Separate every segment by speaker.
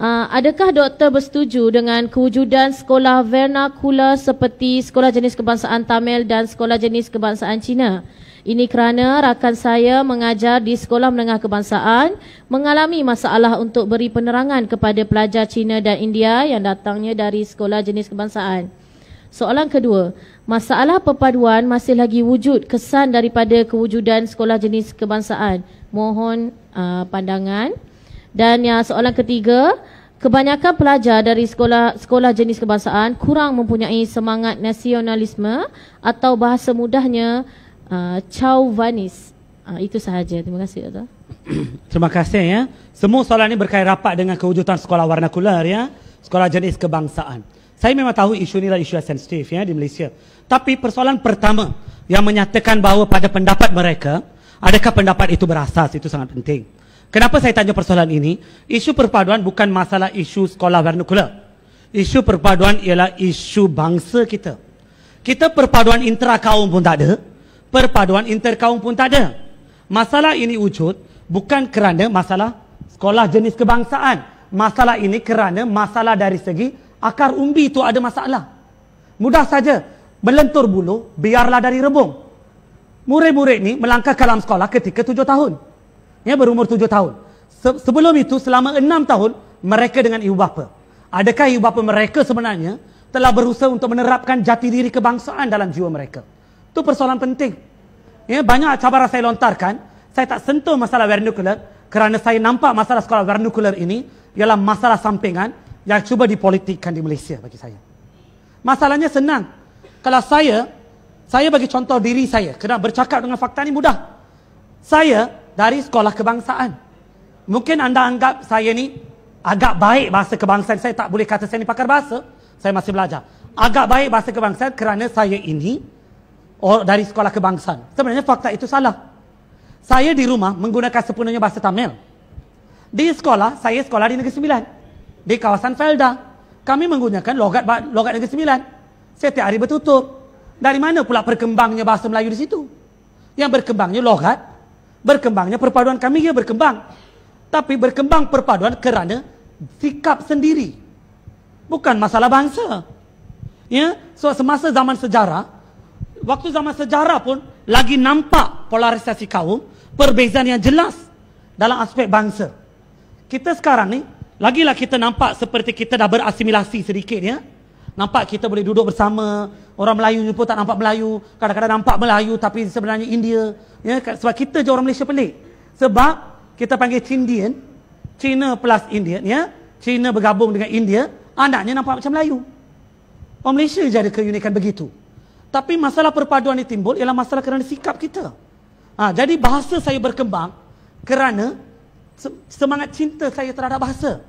Speaker 1: Adakah doktor bersetuju dengan kewujudan sekolah vernakular seperti sekolah jenis kebangsaan Tamil dan sekolah jenis kebangsaan Cina? Ini kerana rakan saya mengajar di sekolah menengah kebangsaan mengalami masalah untuk beri penerangan kepada pelajar Cina dan India yang datangnya dari sekolah jenis kebangsaan. Soalan kedua, masalah perpaduan masih lagi wujud kesan daripada kewujudan sekolah jenis kebangsaan. Mohon pandangan. Dan yang soalan ketiga, kebanyakan pelajar dari sekolah jenis kebangsaan kurang mempunyai semangat nasionalisme atau bahasa mudahnya chauvinis. Itu sahaja. Terima kasih, Doktor.
Speaker 2: Terima kasih ya. Semua soalan ini berkait rapat dengan kewujudan sekolah vernakular ya, sekolah jenis kebangsaan. Saya memang tahu isu ini adalah isu yang sensitif ya di Malaysia. Tapi persoalan pertama yang menyatakan bahawa pada pendapat mereka, adakah pendapat itu berasas, itu sangat penting. Kenapa saya tanya persoalan ini? Isu perpaduan bukan masalah isu sekolah vernakular. Isu perpaduan ialah isu bangsa kita. Kita perpaduan intrakaum pun tak ada, perpaduan interkaum pun tak ada. Masalah ini wujud bukan kerana masalah sekolah jenis kebangsaan. Masalah ini kerana masalah dari segi akar umbi itu ada masalah. Mudah saja, melentur bulu, biarlah dari rebung. Murid-murid ni melangkah ke dalam sekolah ketika 7 tahun. Ya, berumur 7 tahun. Sebelum itu, selama 6 tahun, mereka dengan ibu bapa. Adakah ibu bapa mereka sebenarnya telah berusaha untuk menerapkan jati diri kebangsaan dalam jiwa mereka? Itu persoalan penting. Ya, banyak cabaran saya lontarkan, saya tak sentuh masalah vernakular kerana saya nampak masalah sekolah vernakular ini ialah masalah sampingan yang cuba dipolitikkan di Malaysia bagi saya. Masalahnya senang. Kalau saya bagi contoh diri saya, kena bercakap dengan fakta ini mudah. Saya dari sekolah kebangsaan. Mungkin anda anggap saya ni agak baik bahasa kebangsaan. Saya tak boleh kata saya ni pakar bahasa. Saya masih belajar. Agak baik bahasa kebangsaan kerana saya ini dari sekolah kebangsaan. Sebenarnya fakta itu salah. Saya di rumah menggunakan sepenuhnya bahasa Tamil. Di sekolah, saya sekolah di Negeri Sembilan. Di kawasan Felda. Kami menggunakan logat Negeri Sembilan. Setiap hari bertutur. Dari mana pula berkembangnya bahasa Melayu di situ? Yang berkembangnya logat, berkembangnya perpaduan kami ia berkembang. Tapi berkembang perpaduan kerana sikap sendiri. Bukan masalah bangsa. Ya, so semasa zaman sejarah, waktu zaman sejarah pun lagi nampak polarisasi kaum, perbezaan yang jelas dalam aspek bangsa. Kita sekarang ni, lagilah kita nampak seperti kita dah berasimilasi sedikit ya. Nampak kita boleh duduk bersama, orang Melayu pun tak nampak Melayu, kadang-kadang nampak Melayu tapi sebenarnya India. Ya, sebab kita je orang Malaysia pelik. Sebab kita panggil Cindian, Cina plus Indian ya. Cina bergabung dengan India, anaknya nampak macam Melayu. Orang Malaysia je ada keunikan begitu. Tapi masalah perpaduan ini timbul ialah masalah kerana sikap kita. Jadi bahasa saya berkembang kerana semangat cinta saya terhadap bahasa.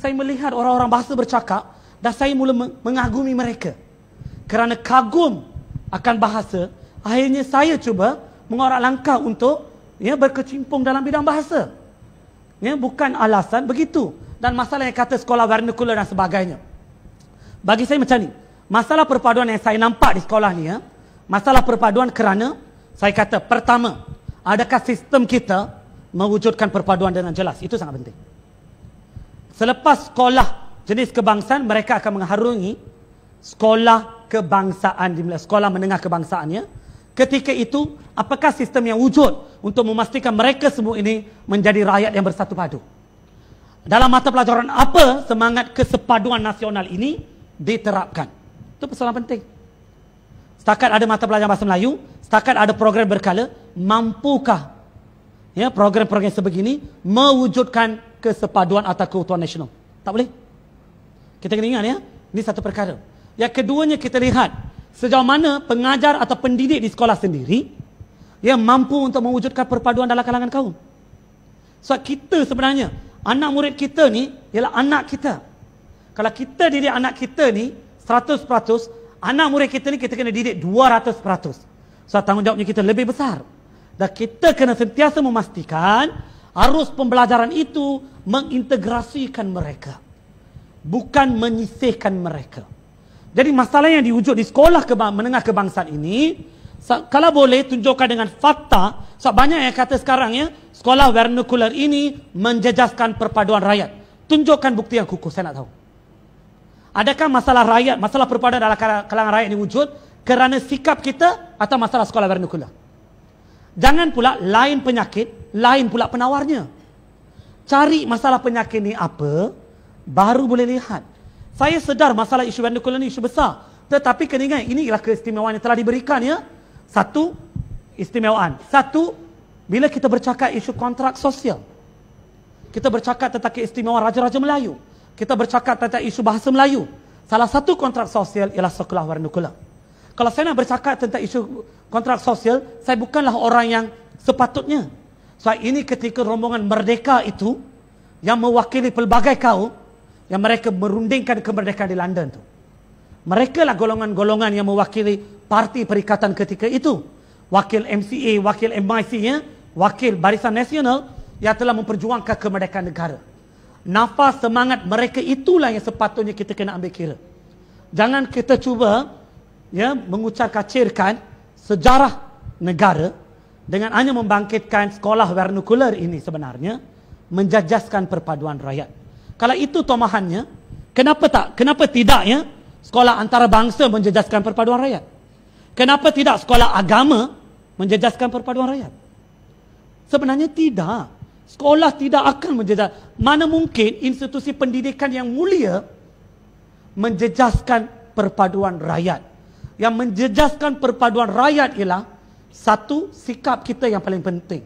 Speaker 2: Saya melihat orang-orang bahasa bercakap dan saya mula mengagumi mereka. Kerana kagum akan bahasa, akhirnya saya cuba mengorak langkah untuk ya, berkecimpung dalam bidang bahasa. Ya, bukan alasan begitu. Dan masalah yang kata sekolah vernakular dan sebagainya. Bagi saya macam ni. Masalah perpaduan yang saya nampak di sekolah ni ya, masalah perpaduan kerana saya kata pertama, adakah sistem kita mewujudkan perpaduan dengan jelas? Itu sangat penting. Selepas sekolah jenis kebangsaan, mereka akan mengharungi sekolah kebangsaan, sekolah menengah kebangsaan ya. Ketika itu, apakah sistem yang wujud untuk memastikan mereka semua ini menjadi rakyat yang bersatu padu? Dalam mata pelajaran apa semangat kesepaduan nasional ini diterapkan? Itu persoalan penting. Setakat ada mata pelajaran bahasa Melayu, setakat ada program berkala, mampukah ya, program-program sebegini mewujudkan kesepaduan atau keutuhan nasional? Tak boleh. Kita kena ingat ya, ini satu perkara. Yang keduanya kita lihat sejauh mana pengajar atau pendidik di sekolah sendiri yang mampu untuk mewujudkan perpaduan dalam kalangan kaum. Sebab kita sebenarnya, anak murid kita ni ialah anak kita. Kalau kita didik anak kita ni 100%, anak murid kita ni kita kena didik 200%. Sebab tanggungjawabnya kita lebih besar. Dan kita kena sentiasa memastikan arus pembelajaran itu mengintegrasikan mereka. Bukan menyisihkan mereka. Jadi masalah yang diwujud di sekolah menengah kebangsaan ini, kalau boleh tunjukkan dengan fakta, sebab banyak yang kata sekarang ya, sekolah vernakular ini menjejaskan perpaduan rakyat. Tunjukkan bukti yang kukuh, saya nak tahu. Adakah masalah rakyat, masalah perpaduan dalam kalangan rakyat ini wujud kerana sikap kita atau masalah sekolah vernakular? Jangan pula lain penyakit, lain pula penawarnya. Cari masalah penyakit ni apa, baru boleh lihat. Saya sedar masalah isu vernakular ni isu besar. Tetapi kena ingat, ini ialah keistimewaan yang telah diberikan ya. Satu, istimewaan. Satu, bila kita bercakap isu kontrak sosial. Kita bercakap tentang keistimewaan Raja-Raja Melayu. Kita bercakap tentang isu bahasa Melayu. Salah satu kontrak sosial ialah sekolah vernakular. Kalau saya nak bercakap tentang isu kontrak sosial, saya bukanlah orang yang sepatutnya. Sebab ini ketika rombongan Merdeka itu, yang mewakili pelbagai kaum, yang mereka merundingkan kemerdekaan di London tu. Mereka lah golongan-golongan yang mewakili parti perikatan ketika itu. Wakil MCA, wakil MIC, ya, wakil Barisan Nasional yang telah memperjuangkan kemerdekaan negara. Nafas semangat mereka itulah yang sepatutnya kita kena ambil kira. Jangan kita cuba ya mengucar-kacirkan sejarah negara dengan hanya membangkitkan sekolah vernakular ini sebenarnya menjajaskan perpaduan rakyat. Kalau itu tomahannya, kenapa tak? Kenapa tidak ya? Sekolah antarabangsa menjejaskan perpaduan rakyat. Kenapa tidak sekolah agama menjejaskan perpaduan rakyat? Sebenarnya tidak. Sekolah tidak akan menjejas. Mana mungkin institusi pendidikan yang mulia menjejaskan perpaduan rakyat. Yang menjejaskan perpaduan rakyat ialah satu, sikap kita yang paling penting.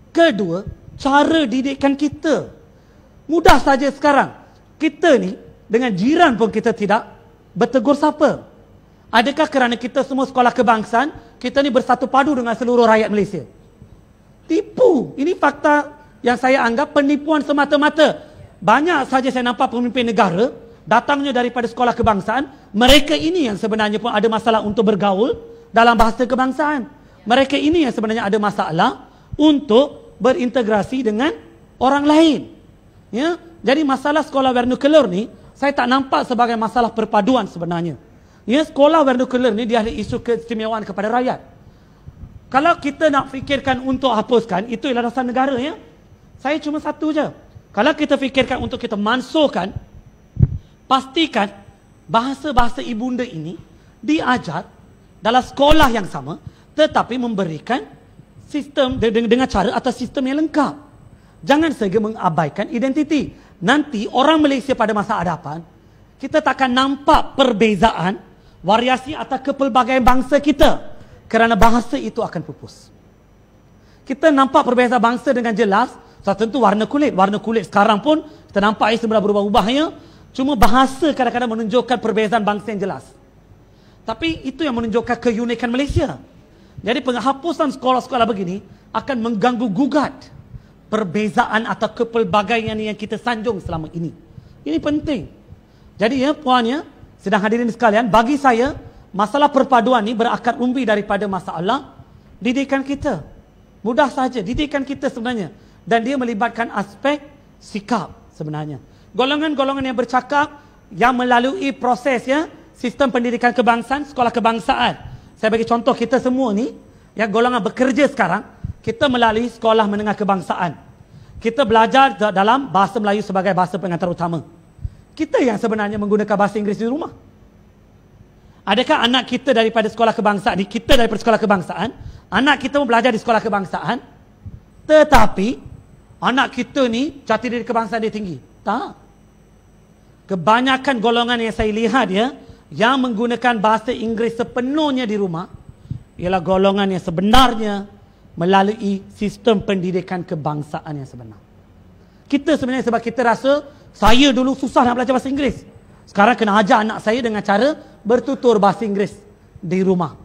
Speaker 2: Kedua, cara didikan kita. Mudah saja sekarang. Kita ni dengan jiran pun kita tidak bertegur sapa. Adakah kerana kita semua sekolah kebangsaan, kita ni bersatu padu dengan seluruh rakyat Malaysia? Tipu. Ini fakta yang saya anggap penipuan semata-mata. Banyak saja saya nampak pemimpin negara datangnya daripada sekolah kebangsaan. Mereka ini yang sebenarnya pun ada masalah untuk bergaul dalam bahasa kebangsaan. Mereka ini yang sebenarnya ada masalah untuk berintegrasi dengan orang lain. Ya, jadi masalah sekolah vernakular ni saya tak nampak sebagai masalah perpaduan sebenarnya. Ya, sekolah vernakular ni dia ada isu keistimewaan kepada rakyat. Kalau kita nak fikirkan untuk hapuskan, itu ialah dasar negara ya. Saya cuma satu je. Kalau kita fikirkan untuk kita mansuhkan, pastikan bahasa-bahasa ibunda ini diajar dalam sekolah yang sama, tetapi memberikan sistem dengan cara atau sistem yang lengkap. Jangan saja mengabaikan identiti. Nanti orang Malaysia pada masa hadapan, kita takkan nampak perbezaan, variasi atau kepelbagaian bangsa kita. Kerana bahasa itu akan pupus. Kita nampak perbezaan bangsa dengan jelas. Tentu warna kulit sekarang pun kita nampak ia sebenarnya berubah-ubahnya. Cuma bahasa kadang-kadang menunjukkan perbezaan bangsa yang jelas. Tapi itu yang menunjukkan keunikan Malaysia. Jadi penghapusan sekolah-sekolah begini akan mengganggu gugat perbezaan atau kepelbagaian yang kita sanjung selama ini. Ini penting. Jadi ya puannya, sedang hadirin sekalian, bagi saya masalah perpaduan ini berakar umbi daripada masalah didikan kita. Mudah saja, didikan kita sebenarnya. Dan dia melibatkan aspek sikap sebenarnya. Golongan-golongan yang bercakap yang melalui proses ya, sistem pendidikan kebangsaan, sekolah kebangsaan. Saya bagi contoh kita semua ni, yang golongan bekerja sekarang, kita melalui sekolah menengah kebangsaan. Kita belajar dalam bahasa Melayu sebagai bahasa pengantar utama. Kita yang sebenarnya menggunakan bahasa Inggeris di rumah. Adakah anak kita daripada sekolah kebangsaan, kita daripada sekolah kebangsaan, anak kita belajar di sekolah kebangsaan, tetapi anak kita ni jati diri kebangsaan dia tinggi? Tak. Kebanyakan golongan yang saya lihat ya, yang menggunakan bahasa Inggeris sepenuhnya di rumah, ialah golongan yang sebenarnya melalui sistem pendidikan kebangsaan yang sebenar. Kita sebenarnya sebab kita rasa, saya dulu susah nak belajar bahasa Inggeris. Sekarang kena ajar anak saya dengan cara bertutur bahasa Inggeris di rumah.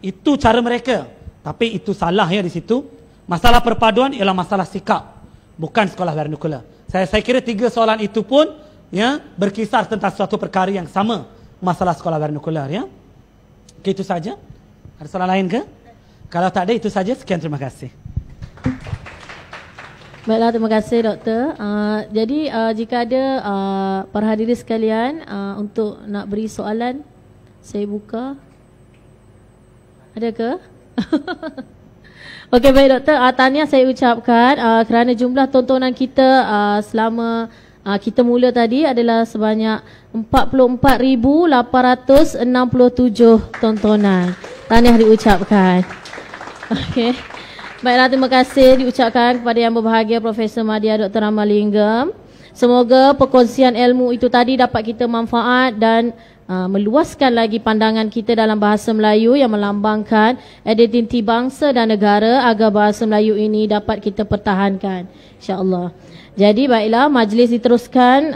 Speaker 2: Itu cara mereka. Tapi itu salah ya di situ. Masalah perpaduan ialah masalah sikap, bukan sekolah vernakular. Saya kira tiga soalan itu pun ya berkisar tentang suatu perkara yang sama, masalah sekolah vernakular ya. Okay, itu saja. Ada soalan lain ke? Kalau tak ada, itu saja. Sekian, terima kasih.
Speaker 1: Baiklah, terima kasih doktor. Jadi jika ada para hadirin sekalian untuk nak beri soalan, saya buka. Ada ke? Okey, baik doktor. Tahniah saya ucapkan kerana jumlah tontonan kita selama kita mula tadi adalah sebanyak 44,867 tontonan. Tahniah diucapkan. Okey. Baiklah, terima kasih diucapkan kepada Yang Berbahagia Profesor Madya Dr. Ramalingam. Semoga perkongsian ilmu itu tadi dapat kita manfaat dan meluaskan lagi pandangan kita dalam bahasa Melayu yang melambangkan identiti bangsa dan negara agar bahasa Melayu ini dapat kita pertahankan, insya-Allah. Jadi baiklah, majlis diteruskan,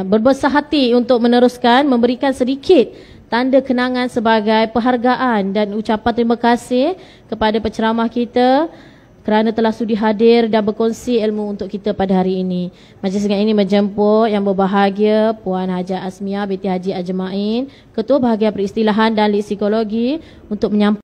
Speaker 1: berbesar hati untuk meneruskan memberikan sedikit tanda kenangan sebagai penghargaan dan ucapan terima kasih kepada penceramah kita kerana telah sudi hadir dan berkongsi ilmu untuk kita pada hari ini. Majlis dengan ini menjemput Yang Berbahagia Puan Haja Asmiah binti Haji Ajmain, Ketua Bahagian Peristilahan dan Leksikologi untuk menyampaikan